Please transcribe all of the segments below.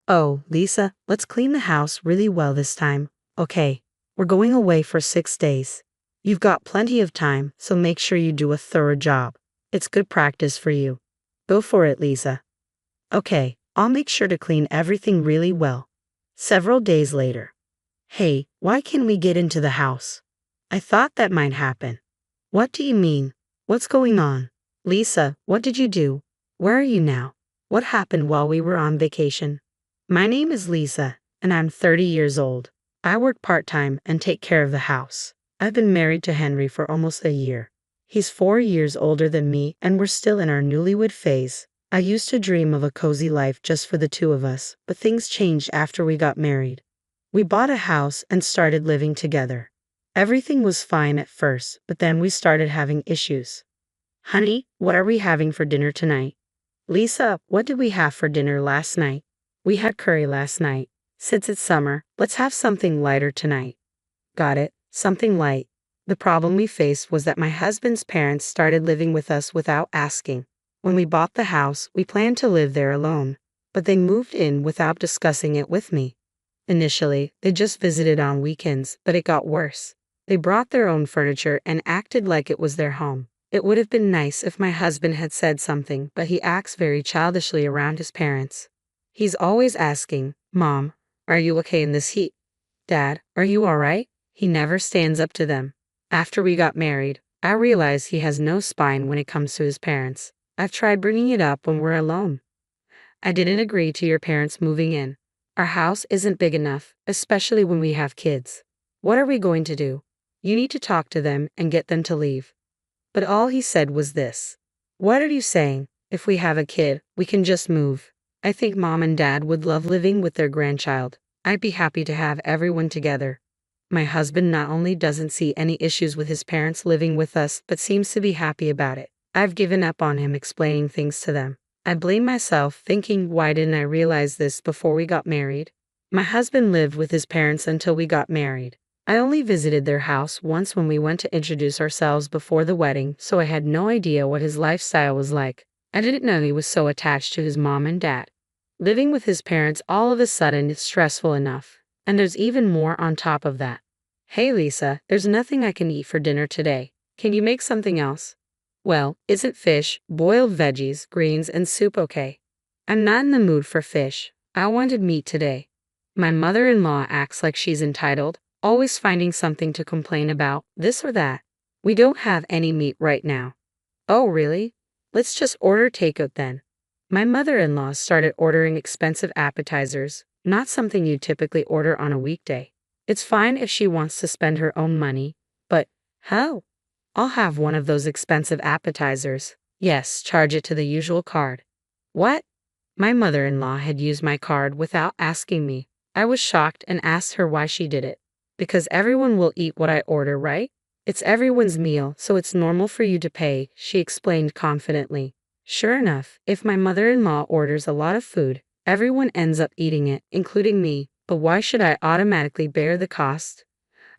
Oh, Lisa, let's clean the house really well this time. Okay, we're going away for 6 days. You've got plenty of time, so make sure you do a thorough job. It's good practice for you. Go for it, Lisa. Okay, I'll make sure to clean everything really well. Several days later. Hey, why can't we get into the house? I thought that might happen. What do you mean? What's going on? Lisa, what did you do? Where are you now? What happened while we were on vacation? My name is Lisa, and I'm 30 years old. I work part-time and take care of the house. I've been married to Henry for almost a year. He's 4 years older than me, and we're still in our newlywed phase. I used to dream of a cozy life just for the two of us, but things changed after we got married. We bought a house and started living together. Everything was fine at first, but then we started having issues. Honey, what are we having for dinner tonight? Lisa, what did we have for dinner last night? We had curry last night. Since it's summer, let's have something lighter tonight. Got it, something light. The problem we faced was that my husband's parents started living with us without asking. When we bought the house, we planned to live there alone, but they moved in without discussing it with me. Initially, they just visited on weekends, but it got worse. They brought their own furniture and acted like it was their home. It would have been nice if my husband had said something, but he acts very childishly around his parents. He's always asking, Mom, are you okay in this heat? Dad, are you all right? He never stands up to them. After we got married, I realized he has no spine when it comes to his parents. I've tried bringing it up when we're alone. I didn't agree to your parents moving in. Our house isn't big enough, especially when we have kids. What are we going to do? You need to talk to them and get them to leave. But all he said was this. What are you saying? If we have a kid, we can just move. I think Mom and Dad would love living with their grandchild. I'd be happy to have everyone together. My husband not only doesn't see any issues with his parents living with us, but seems to be happy about it. I've given up on him explaining things to them. I blame myself, thinking, why didn't I realize this before we got married? My husband lived with his parents until we got married. I only visited their house once when we went to introduce ourselves before the wedding, so I had no idea what his lifestyle was like. I didn't know he was so attached to his mom and dad. Living with his parents all of a sudden is stressful enough, and there's even more on top of that. Hey Lisa, there's nothing I can eat for dinner today. Can you make something else? Well, isn't fish, boiled veggies, greens, and soup okay? I'm not in the mood for fish. I wanted meat today. My mother-in-law acts like she's entitled, always finding something to complain about, this or that. We don't have any meat right now. Oh, really? Let's just order takeout then. My mother-in-law started ordering expensive appetizers, not something you typically order on a weekday. It's fine if she wants to spend her own money, but how? I'll have one of those expensive appetizers. Yes, charge it to the usual card. What? My mother-in-law had used my card without asking me. I was shocked and asked her why she did it. Because everyone will eat what I order, right? It's everyone's meal, so it's normal for you to pay, she explained confidently. Sure enough, if my mother-in-law orders a lot of food, everyone ends up eating it, including me, but why should I automatically bear the cost?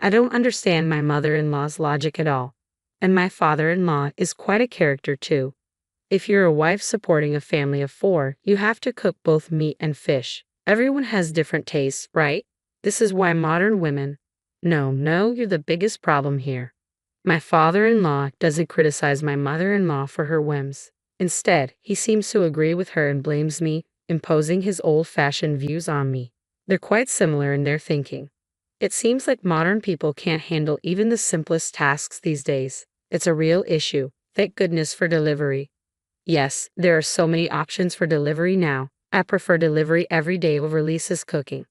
I don't understand my mother-in-law's logic at all. And my father-in-law is quite a character too. If you're a wife supporting a family of 4, you have to cook both meat and fish. Everyone has different tastes, right? This is why modern women... No, you're the biggest problem here. My father-in-law doesn't criticize my mother-in-law for her whims. Instead, he seems to agree with her and blames me, imposing his old-fashioned views on me. They're quite similar in their thinking. It seems like modern people can't handle even the simplest tasks these days. It's a real issue. Thank goodness for delivery. Yes, there are so many options for delivery now. I prefer delivery every day over Lisa's cooking.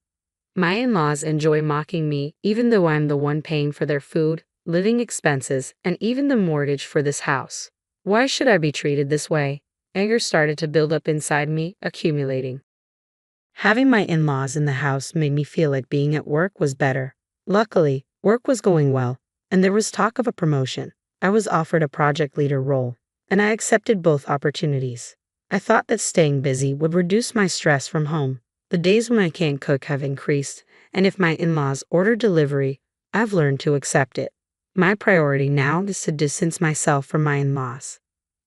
My in-laws enjoy mocking me, even though I'm the one paying for their food, living expenses, and even the mortgage for this house. Why should I be treated this way? Anger started to build up inside me, accumulating. Having my in-laws in the house made me feel like being at work was better. Luckily, work was going well, and there was talk of a promotion. I was offered a project leader role, and I accepted both opportunities. I thought that staying busy would reduce my stress from home. The days when I can't cook have increased, and if my in-laws order delivery, I've learned to accept it. My priority now is to distance myself from my in-laws.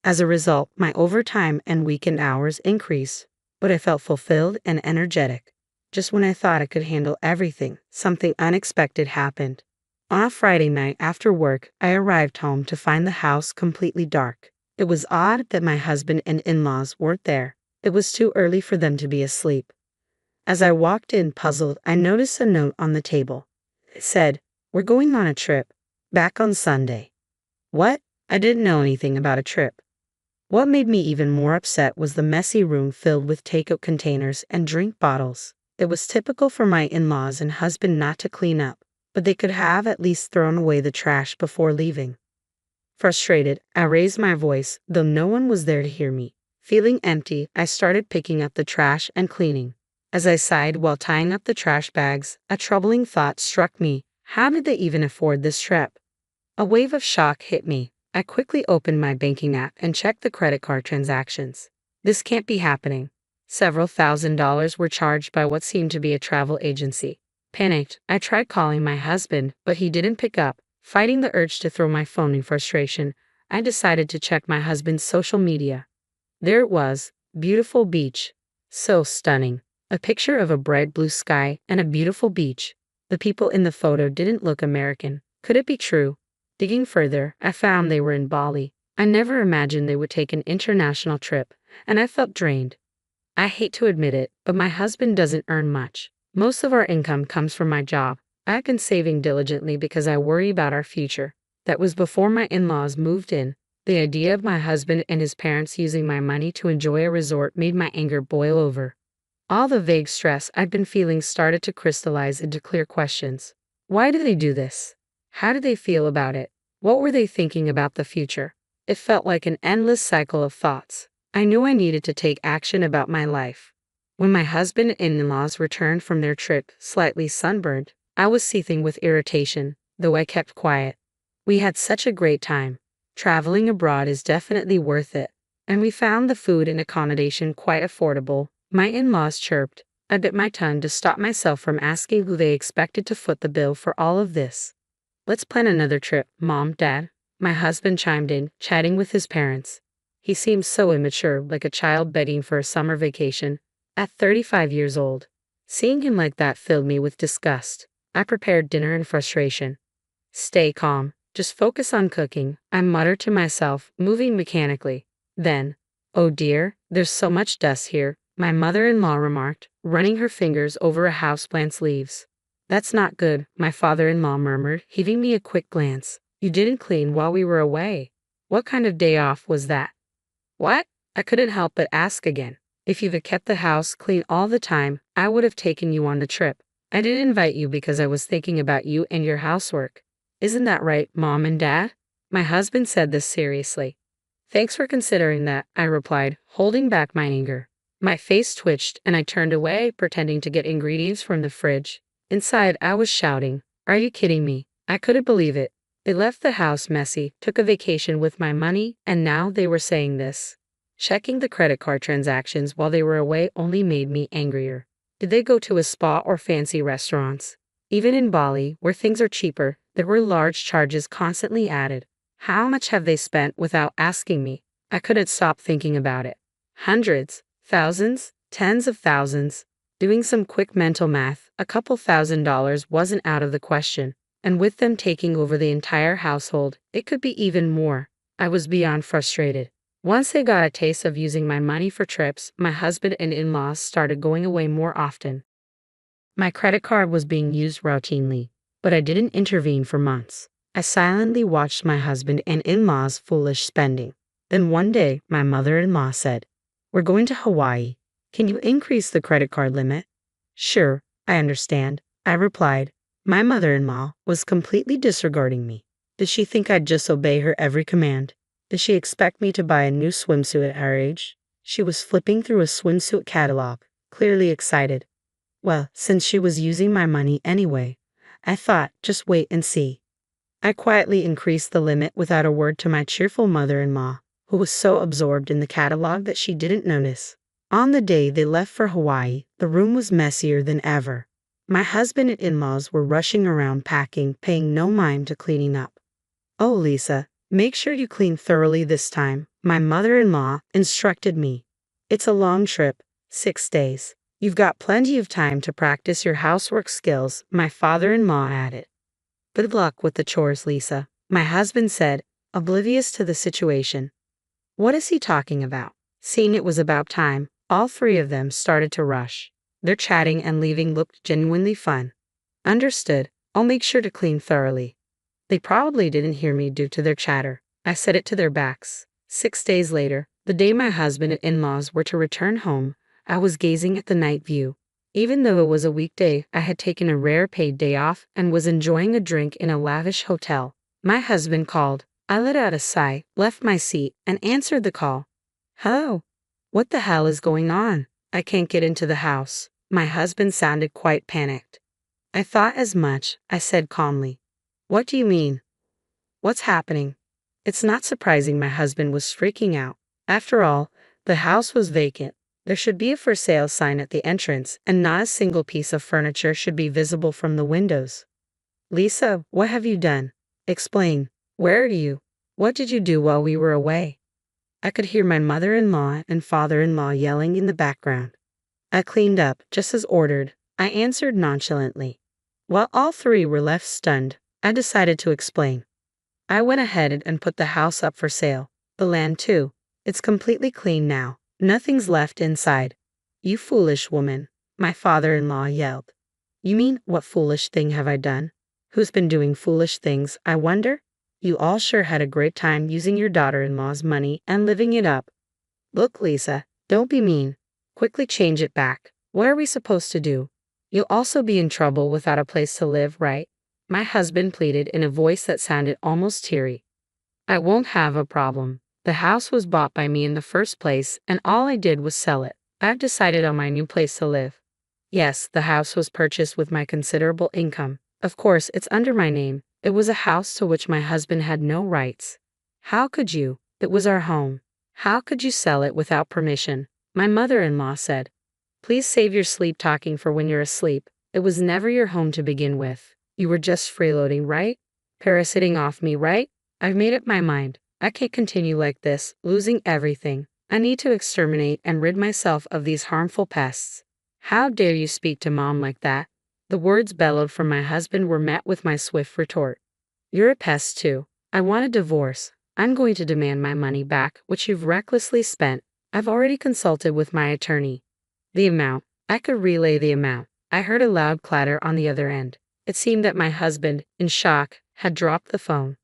As a result, my overtime and weekend hours increased, but I felt fulfilled and energetic. Just when I thought I could handle everything, something unexpected happened. On a Friday night after work, I arrived home to find the house completely dark. It was odd that my husband and in-laws weren't there. It was too early for them to be asleep. As I walked in puzzled, I noticed a note on the table. It said, "We're going on a trip. Back on Sunday." What? I didn't know anything about a trip. What made me even more upset was the messy room filled with takeout containers and drink bottles. It was typical for my in-laws and husband not to clean up, but they could have at least thrown away the trash before leaving. Frustrated, I raised my voice, though no one was there to hear me. Feeling empty, I started picking up the trash and cleaning. As I sighed while tying up the trash bags, a troubling thought struck me. How did they even afford this trip? A wave of shock hit me. I quickly opened my banking app and checked the credit card transactions. This can't be happening. Several $1,000s were charged by what seemed to be a travel agency. Panicked, I tried calling my husband, but he didn't pick up. Fighting the urge to throw my phone in frustration, I decided to check my husband's social media. There it was, beautiful beach. So stunning. A picture of a bright blue sky and a beautiful beach. The people in the photo didn't look American. Could it be true? Digging further, I found they were in Bali. I never imagined they would take an international trip, and I felt drained. I hate to admit it, but my husband doesn't earn much. Most of our income comes from my job. I've been saving diligently because I worry about our future. That was before my in-laws moved in. The idea of my husband and his parents using my money to enjoy a resort made my anger boil over. All the vague stress I'd been feeling started to crystallize into clear questions. Why do they do this? How do they feel about it? What were they thinking about the future? It felt like an endless cycle of thoughts. I knew I needed to take action about my life. When my husband and in-laws returned from their trip, slightly sunburned, I was seething with irritation, though I kept quiet. We had such a great time. Traveling abroad is definitely worth it, and we found the food and accommodation quite affordable. My in-laws chirped. I bit my tongue to stop myself from asking who they expected to foot the bill for all of this. "Let's plan another trip, Mom, Dad." My husband chimed in, chatting with his parents. He seemed so immature, like a child begging for a summer vacation. At 35 years old. Seeing him like that filled me with disgust. I prepared dinner in frustration. "Stay calm. Just focus on cooking," I muttered to myself, moving mechanically. Then, "Oh dear, there's so much dust here," my mother-in-law remarked, running her fingers over a houseplant's leaves. "That's not good," my father-in-law murmured, giving me a quick glance. "You didn't clean while we were away. What kind of day off was that?" "What?" I couldn't help but ask again. "If you've kept the house clean all the time, I would have taken you on the trip. I didn't invite you because I was thinking about you and your housework. Isn't that right, Mom and Dad?" My husband said this seriously. "Thanks for considering that," I replied, holding back my anger. My face twitched and I turned away, pretending to get ingredients from the fridge. Inside, I was shouting, "Are you kidding me?" I couldn't believe it. They left the house messy, took a vacation with my money, and now they were saying this. Checking the credit card transactions while they were away only made me angrier. Did they go to a spa or fancy restaurants? Even in Bali, where things are cheaper, there were large charges constantly added. How much have they spent without asking me? I couldn't stop thinking about it. Hundreds, thousands, tens of thousands. Doing some quick mental math, a couple $1,000s wasn't out of the question. And with them taking over the entire household, it could be even more. I was beyond frustrated. Once they got a taste of using my money for trips, my husband and in-laws started going away more often. My credit card was being used routinely, but I didn't intervene for months. I silently watched my husband and in-laws' foolish spending. Then one day, my mother-in-law said, "We're going to Hawaii. Can you increase the credit card limit?" "Sure, I understand," I replied. My mother-in-law was completely disregarding me. Did she think I'd just obey her every command? Did she expect me to buy a new swimsuit at our age? She was flipping through a swimsuit catalog, clearly excited. Well, since she was using my money anyway, I thought, just wait and see. I quietly increased the limit without a word to my cheerful mother-in-law, who was so absorbed in the catalog that she didn't notice. On the day they left for Hawaii, the room was messier than ever. My husband and in-laws were rushing around packing, paying no mind to cleaning up. "Oh, Lisa, make sure you clean thoroughly this time," my mother-in-law instructed me. "It's a long trip, 6 days. You've got plenty of time to practice your housework skills, my father-in-law added. Good luck with the chores, Lisa, my husband said, oblivious to the situation. What is he talking about? Seeing it was about time, all three of them started to rush. Their chatting and leaving looked genuinely fun. Understood, I'll make sure to clean thoroughly. They probably didn't hear me due to their chatter. I said it to their backs. 6 days later, the day my husband and in-laws were to return home, I was gazing at the night view. Even though it was a weekday, I had taken a rare paid day off and was enjoying a drink in a lavish hotel. My husband called. I let out a sigh, left my seat, and answered the call. Hello? What the hell is going on? I can't get into the house. My husband sounded quite panicked. I thought as much, I said calmly. What do you mean? What's happening? It's not surprising my husband was freaking out. After all, the house was vacant. There should be a for sale sign at the entrance, and not a single piece of furniture should be visible from the windows. Lisa, what have you done? Explain. Where are you? What did you do while we were away? I could hear my mother-in-law and father-in-law yelling in the background. I cleaned up, just as ordered, I answered nonchalantly. While all three were left stunned, I decided to explain. I went ahead and put the house up for sale. The land too. It's completely clean now. Nothing's left inside. You foolish woman, my father-in-law yelled. You mean, what foolish thing have I done? Who's been doing foolish things, I wonder? You all sure had a great time using your daughter-in-law's money and living it up. Look, Lisa, don't be mean. Quickly change it back. What are we supposed to do? You'll also be in trouble without a place to live, right? My husband pleaded in a voice that sounded almost teary. I won't have a problem. The house was bought by me in the first place, and all I did was sell it. I've decided on my new place to live. Yes, the house was purchased with my considerable income. Of course, it's under my name. It was a house to which my husband had no rights. How could you? It was our home. How could you sell it without permission? My mother-in-law said. Please save your sleep talking for when you're asleep. It was never your home to begin with. You were just freeloading, right? Parasiting off me, right? I've made up my mind. I can't continue like this, losing everything. I need to exterminate and rid myself of these harmful pests. How dare you speak to Mom like that? The words bellowed from my husband were met with my swift retort. You're a pest too. I want a divorce. I'm going to demand my money back, which you've recklessly spent. I've already consulted with my attorney. The amount. I could relay the amount. I heard a loud clatter on the other end. It seemed that my husband, in shock, had dropped the phone.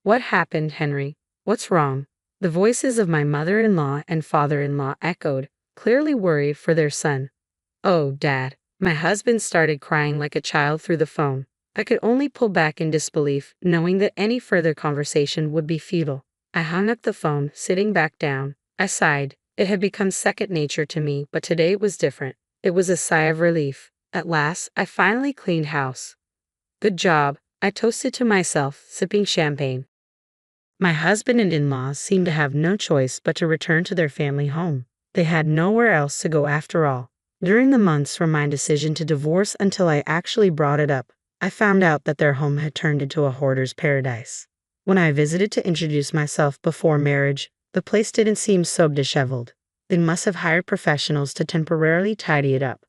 What happened, Henry? What's wrong? The voices of my mother-in-law and father-in-law echoed, clearly worried for their son. Oh, Dad. My husband started crying like a child through the phone. I could only pull back in disbelief, knowing that any further conversation would be futile. I hung up the phone, sitting back down. I sighed. It had become second nature to me, but today it was different. It was a sigh of relief. At last, I finally cleaned house. Good job, I toasted to myself, sipping champagne. My husband and in-laws seemed to have no choice but to return to their family home. They had nowhere else to go after all. During the months from my decision to divorce until I actually brought it up, I found out that their home had turned into a hoarder's paradise. When I visited to introduce myself before marriage, the place didn't seem so disheveled. They must have hired professionals to temporarily tidy it up.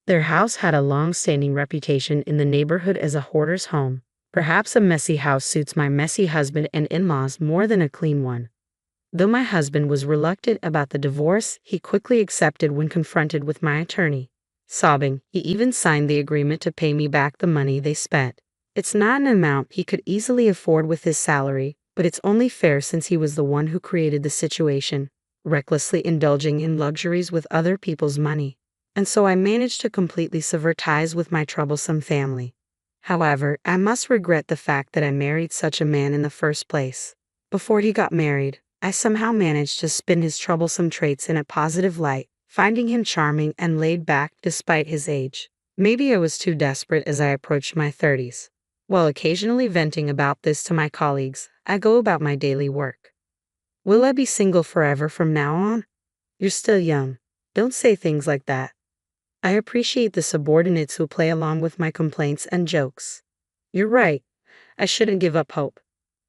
Their house had a long-standing reputation in the neighborhood as a hoarder's home. Perhaps a messy house suits my messy husband and in-laws more than a clean one. Though my husband was reluctant about the divorce, he quickly accepted when confronted with my attorney. Sobbing, he even signed the agreement to pay me back the money they spent. It's not an amount he could easily afford with his salary, but it's only fair since he was the one who created the situation, recklessly indulging in luxuries with other people's money. And so I managed to completely sever ties with my troublesome family. However, I must regret the fact that I married such a man in the first place. Before he got married, I somehow managed to spin his troublesome traits in a positive light, finding him charming and laid back despite his age. Maybe I was too desperate as I approached my 30s. While occasionally venting about this to my colleagues, I go about my daily work. Will I be single forever from now on? You're still young. Don't say things like that. I appreciate the subordinates who play along with my complaints and jokes. You're right. I shouldn't give up hope.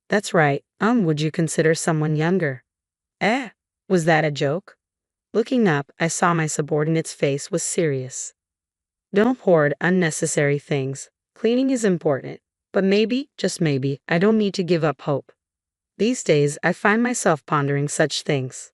That's right. Would you consider someone younger? Was that a joke? Looking up, I saw my subordinate's face was serious. Don't hoard unnecessary things. Cleaning is important. But maybe, just maybe, I don't need to give up hope. These days, I find myself pondering such things.